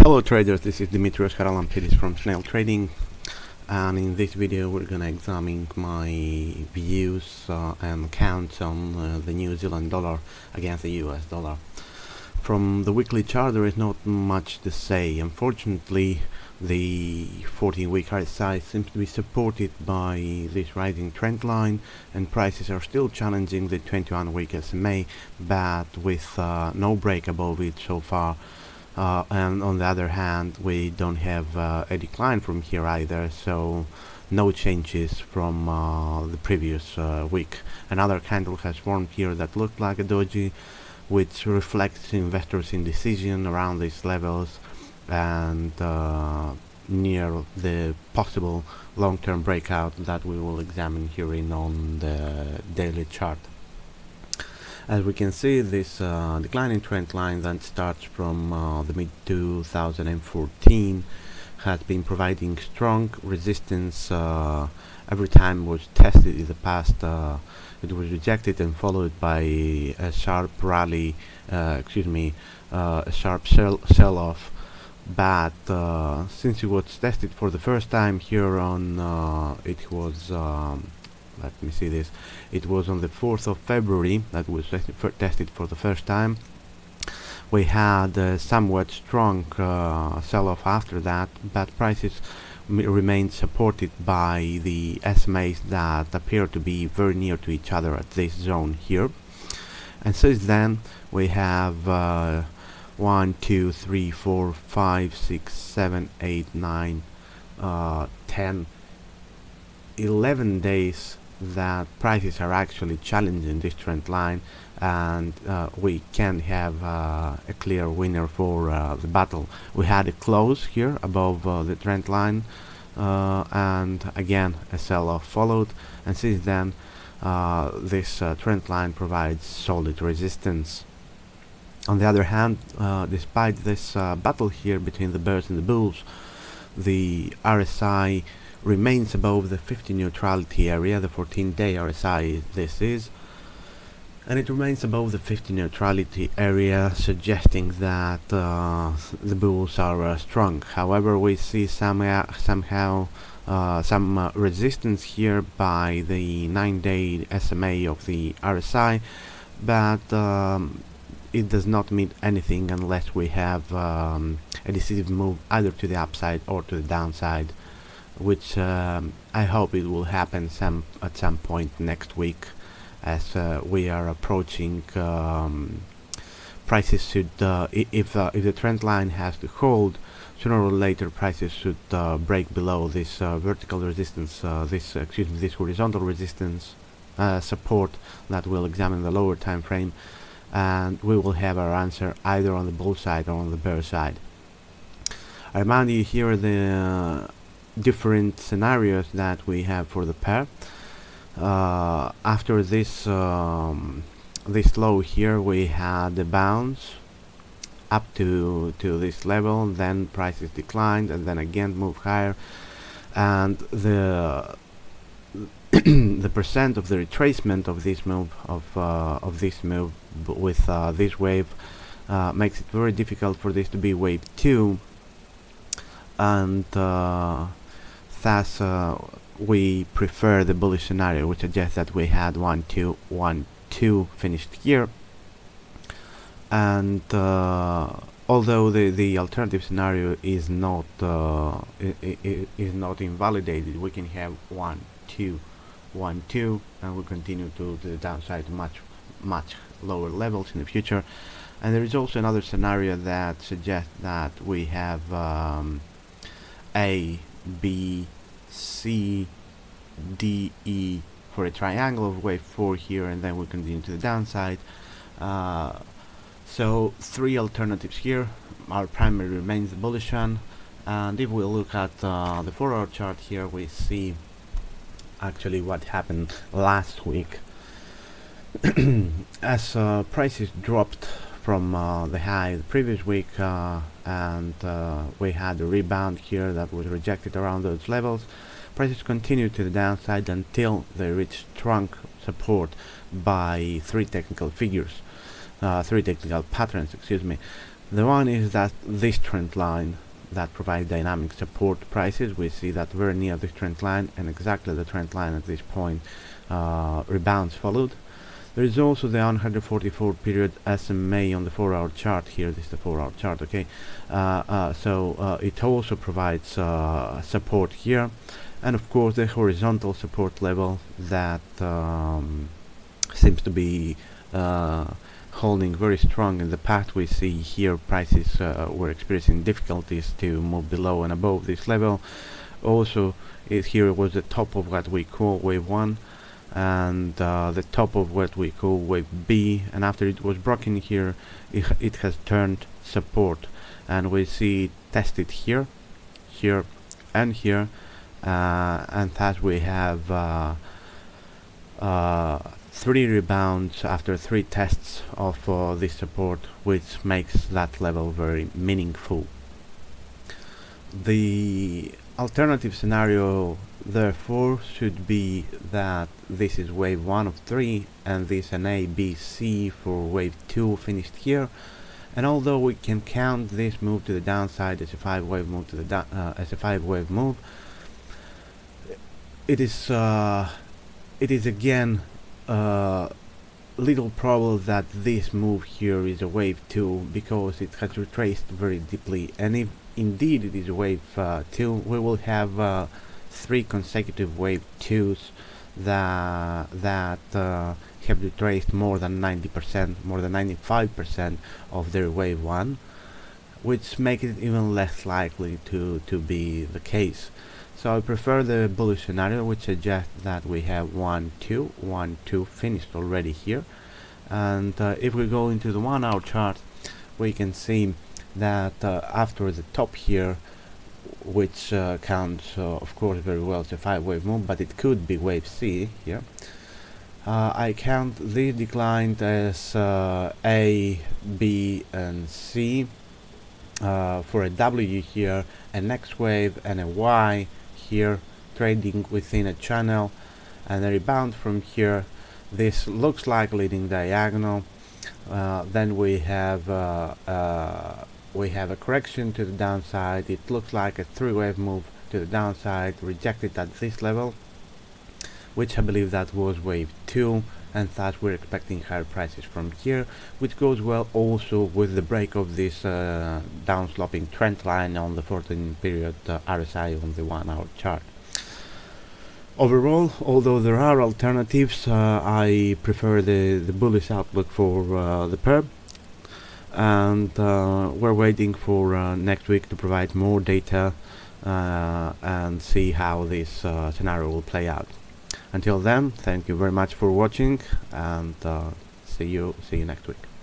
Hello traders, this is Dimitrios Haralampidis from Snail Trading, and in this video we're gonna examine my views and counts on the New Zealand dollar against the US dollar. From the weekly chart there is not much to say. Unfortunately, the 14-week RSI seems to be supported by this rising trend line, and prices are still challenging the 21-week SMA, but with no break above it so far. And on the other hand, we don't have a decline from here either, so no changes from the previous week. Another candle has formed here that looked like a doji, which reflects investors' indecision around these levels and near the possible long-term breakout that we will examine here on the daily chart. As we can see, this declining trend line that starts from the mid-2014 has been providing strong resistance every time it was tested in the past. It was rejected and followed by a sharp rally, a sharp sell-off. But since it was tested for the first time here on, it was let me see this. It was on the 4th of February that was tested for the first time. We had a somewhat strong sell-off after that, but prices remained supported by the SMAs that appear to be very near to each other at this zone here. And since then we have 1, 2, 3, 4, 5, 6, 7, 8, 9, 10, 11 days that prices are actually challenging this trend line, and we can have a clear winner for the battle. We had a close here above the trend line, and again a sell-off followed, and since then this trend line provides solid resistance. On the other hand, despite this battle here between the bears and the bulls, the RSI remains above the 50 neutrality area, the 14-day RSI this is, and it remains above the 50 neutrality area, suggesting that the bulls are strong. However, we see somehow some resistance here by the 9-day SMA of the RSI, but it does not mean anything unless we have a decisive move either to the upside or to the downside, which I hope it will happen at some point next week, as we are approaching prices should if the trend line has to hold, sooner or later prices should break below this vertical resistance, this horizontal resistance support that we'll examine in the lower time frame, and we will have our answer either on the bull side or on the bear side. I remind you here the different scenarios that we have for the pair. After this this low here, we had a bounce up to this level, then prices declined and then again moved higher, and the the percent of the retracement of this move with this wave makes it very difficult for this to be wave 2, and thus we prefer the bullish scenario, which suggests that we had 1, 2, 1, 2 finished here, and although the alternative scenario is not invalidated, we can have 1, 2, 1, 2, and we'll continue to the downside to much lower levels in the future. And there is also another scenario that suggests that we have A, B, C, D, E for a triangle of wave 4 here, and then we continue to the downside. So 3 alternatives here. Our primary remains the bullish one, and if we look at the 4-hour chart here, we see actually what happened last week. As prices dropped from the high the previous week, and we had a rebound here that was rejected around those levels, prices continued to the downside until they reached strong support by three technical patterns, The one is that this trend line that provides dynamic support prices. We see that very near this trend line, and exactly the trend line at this point rebounds followed. There is also the 144 period SMA on the 4-hour chart here. This is the 4-hour chart, okay? So it also provides support here, and of course the horizontal support level that seems to be holding very strong. In the past we see here prices were experiencing difficulties to move below and above this level. Also here was the top of what we call wave 1 and the top of what we call wave B, and after it was broken here it has turned support, and we see it tested here, here and here, and thus we have 3 rebounds after 3 tests of this support, which makes that level very meaningful. The alternative scenario therefore should be that this is wave 1 of 3 and this an A, B, C for wave 2 finished here, and although we can count this move to the downside as a 5-wave move to the as a 5-wave move, it is again little probable that this move here is a wave 2 because it has retraced very deeply, and if indeed it is a wave 2, we will have 3 consecutive wave 2s that have retraced more than 90%, more than 95% of their wave 1, which makes it even less likely to be the case. So I prefer the bullish scenario, which suggests that we have 1, 2, 1, 2 finished already here. And if we go into the 1-hour chart, we can see that after the top here, which counts of course very well as a 5-wave move, but it could be wave C here. I count this decline as A, B and C for a W here, a next wave and a Y here, trading within a channel, and a rebound from here. This looks like leading diagonal. Then we have a correction to the downside. It looks like a 3-wave move to the downside, rejected at this level, which I believe that was wave 2, and thus we're expecting higher prices from here, which goes well also with the break of this downsloping trend line on the 14 period RSI on the 1-hour chart. Overall, although there are alternatives, I prefer the bullish outlook for the pair, and we're waiting for next week to provide more data and see how this scenario will play out. Until then, thank you very much for watching, and see you next week.